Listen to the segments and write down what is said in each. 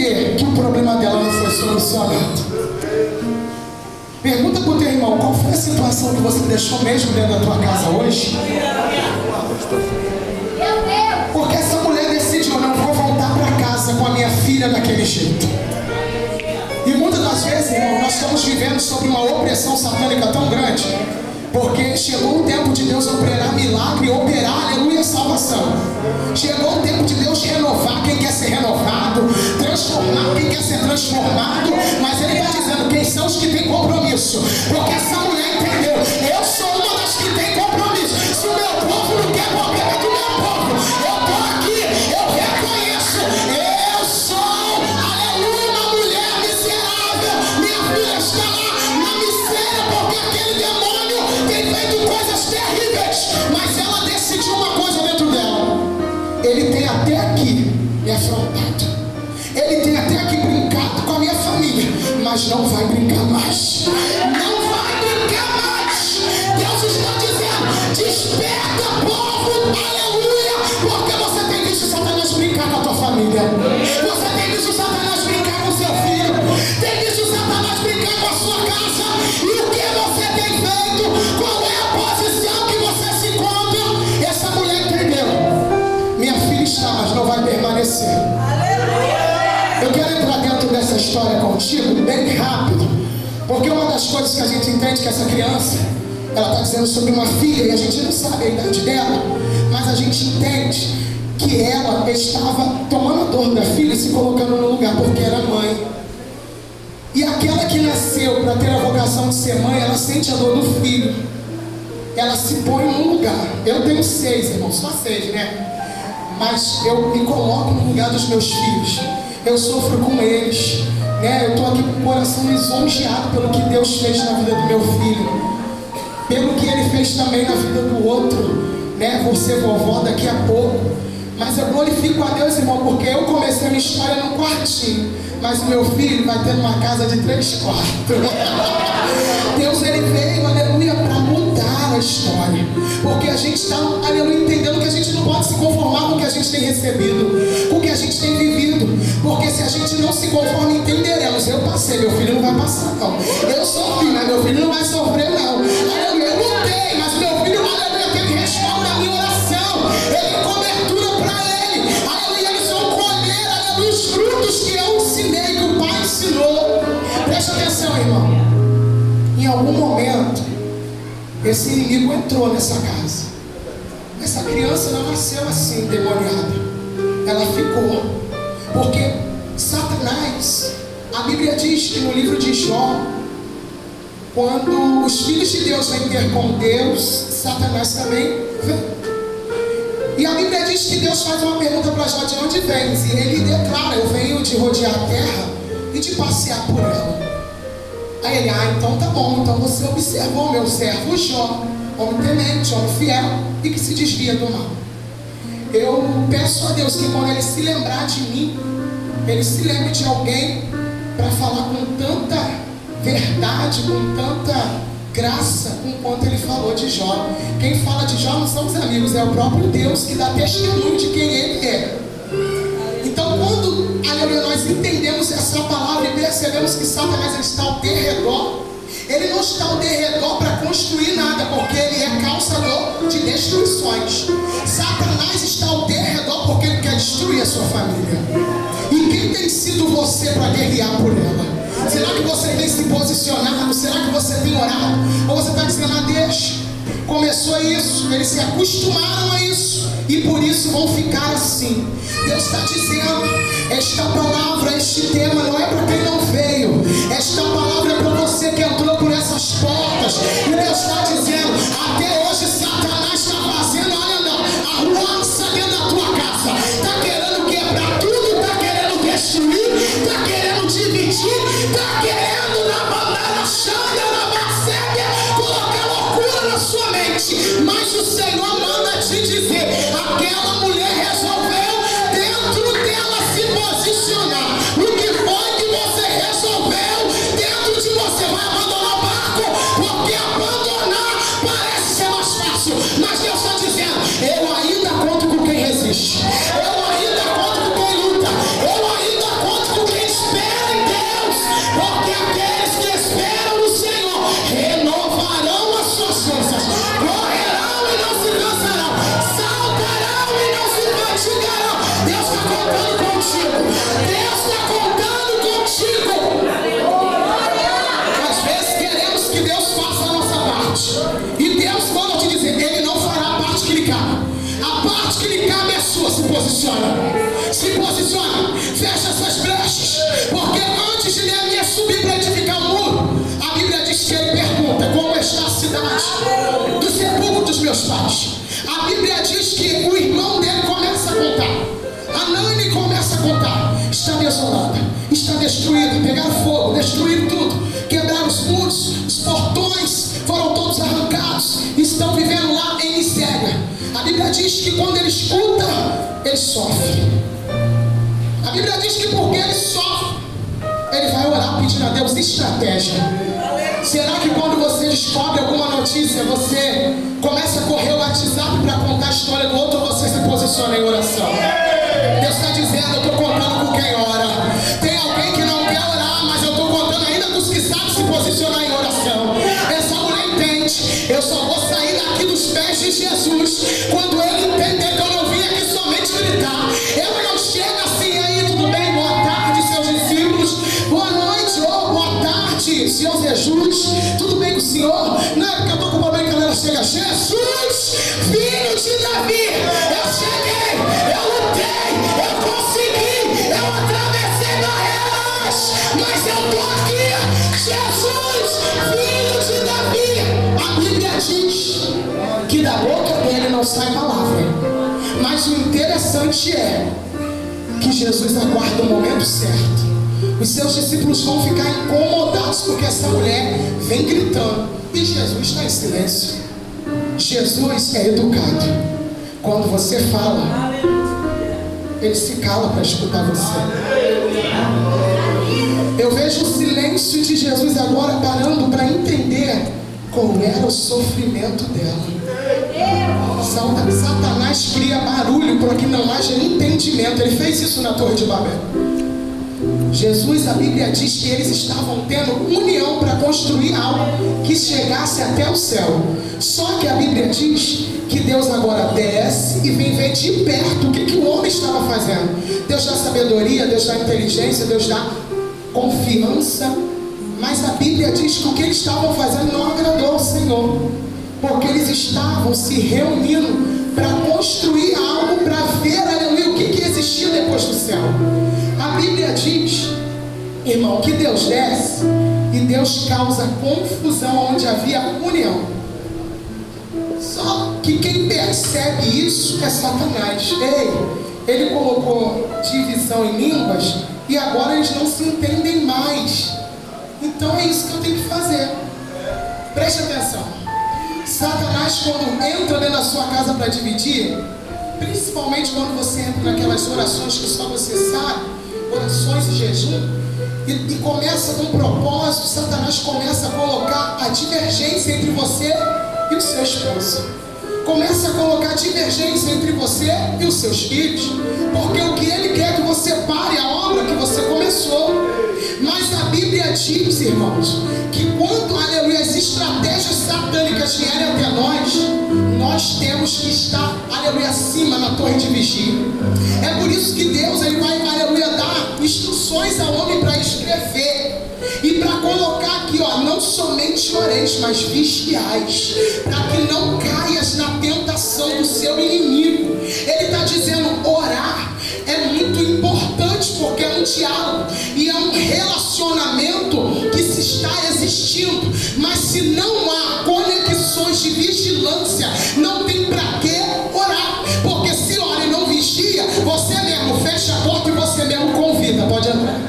entender que o problema dela não foi solucionado. Pergunta para o teu irmão, qual foi a situação que você deixou mesmo dentro da tua casa hoje? Porque essa mulher decidiu, não vou voltar para casa com a minha filha daquele jeito. E muitas das vezes, irmão, nós estamos vivendo sob uma opressão satânica tão grande, porque chegou o tempo de Deus operar milagre, operar, aleluia, salvação. Chegou o tempo de Deus renovar quem quer ser renovado, transformar quem quer ser transformado. Mas Ele está dizendo, quem são os que têm compromisso? Porque essa mulher entendeu, eu sou uma das que tem compromisso. Se o meu povo não quer problema do meu povo, eu estou aqui, eu reconheço, eu sou, aleluia, uma mulher miserável. Minha filha está lá na miséria, porque aquele demônio tem feito coisas terríveis, mas ela decidiu uma coisa dentro dela. Ele tem até aqui me afrontado, ele tem até aqui brincado com a minha família, mas não vai brincar mais. Não vai brincar mais. Deus está dizendo, desperta, povo, aleluia, porque você tem visto Satanás brincar com a tua família, você tem visto Satanás brincar com o seu filho, tem visto Satanás brincar com a sua casa. E o que você tem feito? Qual é a posição que você se encontra? Essa mulher entendeu, minha filha está, mas não vai permanecer. Eu quero entrar dentro dessa história contigo bem rápido, porque uma das coisas que a gente entende que essa criança, ela está dizendo sobre uma filha, e a gente não sabe a idade dela, mas a gente entende que ela estava tomando a dor da filha e se colocando no lugar, porque era mãe. E aquela que nasceu para ter a vocação de ser mãe, ela sente a dor do filho, ela se põe num lugar. Eu tenho 6, irmãos, só 6, né? Mas eu me coloco no lugar dos meus filhos, eu sofro com eles, né? Eu estou aqui com o coração lisonjeado pelo que Deus fez na vida do meu filho, pelo que Ele fez também na vida do outro, né? Você vovó daqui a pouco. Mas eu glorifico a Deus, irmão, porque eu comecei a minha história num quartinho, mas o meu filho vai ter uma casa de 3 quartos. Deus, Ele veio, aleluia, para mudar a história, porque a gente está, aleluia, entendendo que a gente não pode se conformar com o que a gente tem recebido, com o que a gente tem vivido, porque se a gente não se conforma, entenderemos. Eu passei, meu filho não vai passar, não. Eu sofri, mas meu filho não vai sofrer, não. Aleluia, eu lutei, mas meu filho, aleluia, teve resposta à minha oração, ele cobertura para ele, aleluia, eles vão colher, aleluia, os frutos que eu ensinei, que o Pai ensinou. Presta atenção, irmão. Em algum momento, esse inimigo entrou nessa casa. Essa criança não nasceu assim, endemoniada. Ela ficou. Porque Satanás, a Bíblia diz que no livro de Jó, quando os filhos de Deus vêm ter com Deus, Satanás também vem. E a Bíblia diz que Deus faz uma pergunta para Jó: de onde vens? E ele declara: eu venho de rodear a terra e de passear por ela. Aí ele: então tá bom, então você observou meu servo Jó, homem temente, homem fiel e que se desvia do mal. Eu peço a Deus que quando ele se lembrar de mim, ele se lembre de alguém para falar com tanta verdade, com tanta graça, com quanto ele falou de Jó. Quem fala de Jó não são os amigos, é o próprio Deus que dá testemunho de quem ele é. Então, quando, aleluia, nós entendemos essa palavra e percebemos que Satanás ele está ao derredor, ele não está ao derredor para construir nada, porque ele é causador de destruições. Satanás está ao derredor porque ele quer destruir a sua família. E quem tem sido você para guerrear por ela? Será que você tem se posicionado? Será que você tem orado? Ou você está dizendo: deixa? Começou isso, eles se acostumaram a isso e por isso vão ficar assim. Deus está dizendo, esta palavra, este tema não é para quem não veio, esta palavra é para você que entrou por essas portas. E Deus está dizendo, até hoje Satanás está fazendo, olha não, arruaça dentro da tua casa, está querendo quebrar tudo, está querendo destruir, está querendo dividir, está querendo na banana chanda, na bacélia, colocar loucura na sua mente. Mas o Senhor manda te dizer, aquela mulher resolveu dentro dela se posicionar. O que foi que você está destruído. Pegaram fogo, destruíram tudo, quebraram os muros, os portões foram todos arrancados, estão vivendo lá em miséria. A Bíblia diz que quando ele escuta, ele sofre. A Bíblia diz que porque ele sofre, ele vai orar pedindo a Deus estratégia. Será que quando você descobre alguma notícia, você começa a correr o WhatsApp para contar a história do outro, ou você se posiciona em oração? Deus está dizendo, eu estou contando com quem ora. Tem alguém que não quer orar, mas eu estou contando ainda com os que sabem se posicionar em oração. Essa mulher entende, eu só vou sair daqui dos pés de Jesus quando ele entender que eu não vim aqui somente gritar. Eu não chego assim, aí tudo bem, boa tarde seus discípulos, boa noite, ou boa tarde senhor Jesus, tudo bem com o senhor? Não é porque eu estou com problema que a galera chega, Jesus, filho de Davi, eu cheguei, eu lutei, eu consegui, eu atravessei barreiras, mas eu estou aqui, Jesus, filho de Davi. A Bíblia diz que da boca dele não sai palavra, mas o interessante é que Jesus aguarda o momento certo. Os seus discípulos vão ficar incomodados porque essa mulher vem gritando e Jesus está em silêncio. Jesus é educado. Quando você fala, ele se cala para escutar você. Eu vejo o silêncio de Jesus agora parando para entender qual era o sofrimento dela. Satanás cria barulho para que não haja entendimento. Ele fez isso na Torre de Babel. Jesus, a Bíblia diz que eles estavam tendo união para construir algo que chegasse até o céu. Só que a Bíblia diz que Deus agora desce e vem ver de perto o que o homem estava fazendo. Deus dá sabedoria, Deus dá inteligência, Deus dá confiança. Mas a Bíblia diz que o que eles estavam fazendo não agradou ao Senhor, porque eles estavam se reunindo para construir algo, para ver, aleluia, o que existia depois do céu. A Bíblia diz, irmão, que Deus desce e Deus causa confusão onde havia união. Só que quem percebe isso é Satanás. Ele colocou divisão em línguas e agora eles não se entendem mais. Então é isso que eu tenho que fazer. Preste atenção. Satanás, quando entra dentro da sua casa para dividir, principalmente quando você entra naquelas orações que só você sabe, orações de jejum, e começa com um propósito, Satanás começa a colocar a divergência entre você e o seu esposo. Começa a colocar divergência entre você e os seus filhos, porque o que ele quer é que você pare a obra que você começou. Mas a Bíblia diz, irmãos, que quando, aleluia, as estratégias satânicas vierem até nós temos que estar, aleluia, acima na torre de vigia. É por isso que Deus, ele vai, aleluia, dar instruções ao homem para escrever e para colocar aqui, ó, não somente oreis, mas vigiais, para que não caias na tentação do seu inimigo. Ele está dizendo, orar é muito importante, porque é um diálogo e é um relacionamento que se está existindo. Mas se não há conexões de vigilância, não tem para que orar, porque se ora e não vigia, você mesmo fecha a porta e você mesmo convida, pode entrar.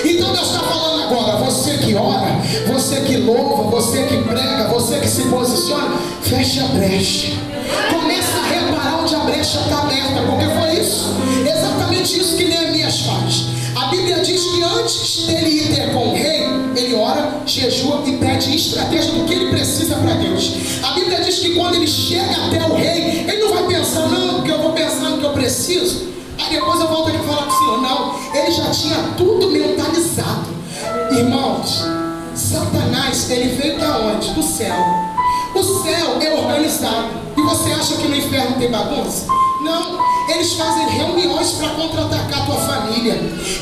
Então Deus está falando agora, você que ora, você que louva, você que prega, você que se posiciona, fecha a brecha. Começa a reparar onde a brecha está aberta, porque foi isso, exatamente isso que Neemias faz. A Bíblia diz que antes dele ir ter com o rei, ele ora, jejua e pede estratégia do que ele precisa para Deus. A Bíblia diz que quando ele chega até o rei, ele não vai pensar, não, porque eu vou pensar no que eu preciso, aí depois eu volto aqui falar com o Senhor. Não, ele já tinha tudo mentalizado. Irmãos, Satanás, ele veio da onde? Do céu. O céu é organizado. E você acha que no inferno tem bagunça? Não, eles fazem reuniões para contra-atacar a tua família.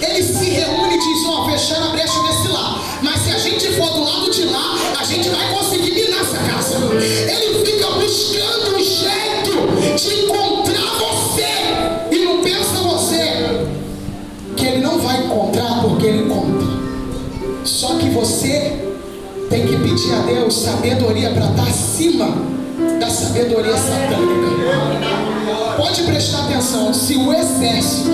Eles se reúnem e dizem, ó, fechando a brecha desse lado, mas se a gente for do lado de lá, a gente vai conseguir minar essa casa. Ele fica buscando um jeito de encontrar você. E não pensa você que ele não vai encontrar, porque ele encontra. Só que você tem que pedir a Deus sabedoria para estar acima da sabedoria satânica. Pode prestar atenção, se o exército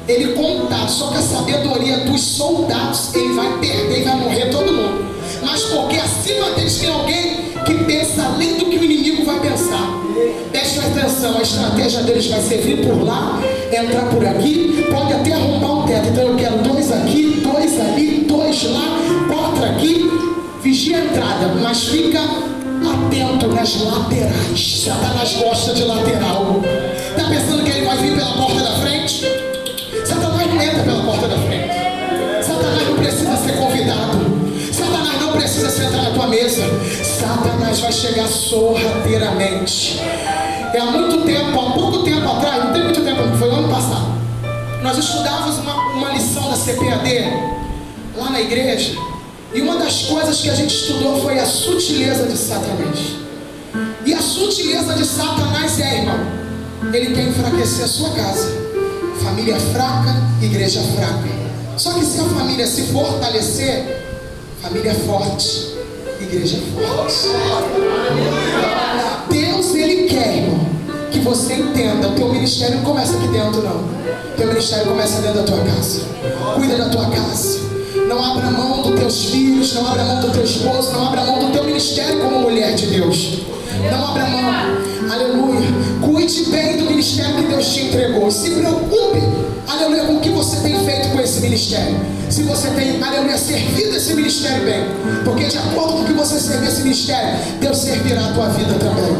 ele contar, só Só que a sabedoria dos soldados, ele vai perder e vai morrer todo mundo. Mas porque acima deles tem alguém que pensa além do que o inimigo vai pensar. Preste atenção, a estratégia deles vai ser vir por lá, entrar por aqui, pode até arrombar o teto. Então eu quero 2 aqui, 2 ali, 2 lá, 4 aqui. Vigia a entrada, mas fica atento nas laterais. Satanás gosta de lateral. Está pensando que ele vai vir pela porta da frente? Satanás não entra pela porta da frente. Satanás não precisa ser convidado. Satanás não precisa sentar na tua mesa. Satanás vai chegar sorrateiramente. Há muito tempo, há pouco tempo atrás, não tem muito tempo, foi o ano passado, nós estudávamos uma lição da CPAD lá na igreja. E uma das coisas que a gente estudou foi a sutileza de Satanás. E a sutileza de Satanás é, irmão, ele quer enfraquecer a sua casa. Família fraca, igreja fraca. Só que se a família se fortalecer, família forte, igreja forte. Deus, ele quer, irmão, que você entenda. O teu ministério não começa aqui dentro, não. O teu ministério começa dentro da tua casa. Cuida da tua casa. Não abra mão dos teus filhos, não abra mão do teu esposo, não abra mão do teu ministério como mulher de Deus. Não abra mão, aleluia. Cuide bem do ministério que Deus te entregou. Se preocupe, aleluia, com o que você tem feito com esse ministério. Se você tem, aleluia, servido esse ministério bem, porque de acordo com o que você servir esse ministério, Deus servirá a tua vida também.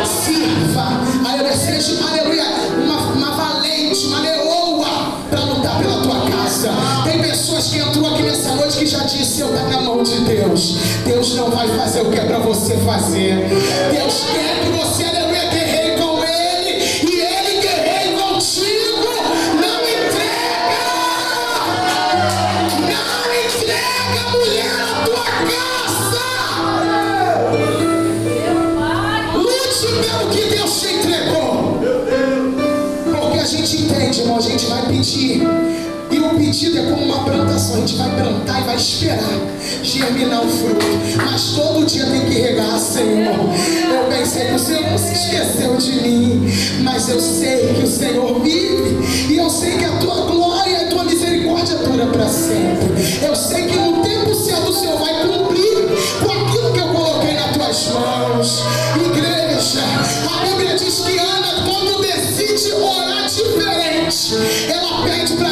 Sirva, aleluia, seja, aleluia, uma valente, uma leoa para lutar pela tua casa. Tem pessoas que entrou aqui nessa noite que já disse: eu estou na mão de Deus. Deus não vai fazer o que é para você fazer. Deus quer que você, aleluia, guerreie com Ele, e Ele guerreie contigo. Não entrega, mulher, a tua casa. Lute pelo que Deus te entregou. Porque a gente entende, irmão, a gente vai pedir. E o pedido é como uma plantação. A gente vai plantar e vai esperar germinar o fruto. Mas todo dia tem que regar, Senhor. Eu pensei que o Senhor não se esqueceu de mim, mas eu sei que o Senhor vive. E eu sei que a tua glória e a tua misericórdia dura para sempre. Eu sei que no tempo certo o Senhor vai cumprir com aquilo que eu coloquei nas tuas mãos. Igreja, a Bíblia diz que Ana, quando decide orar diferente, ela pede para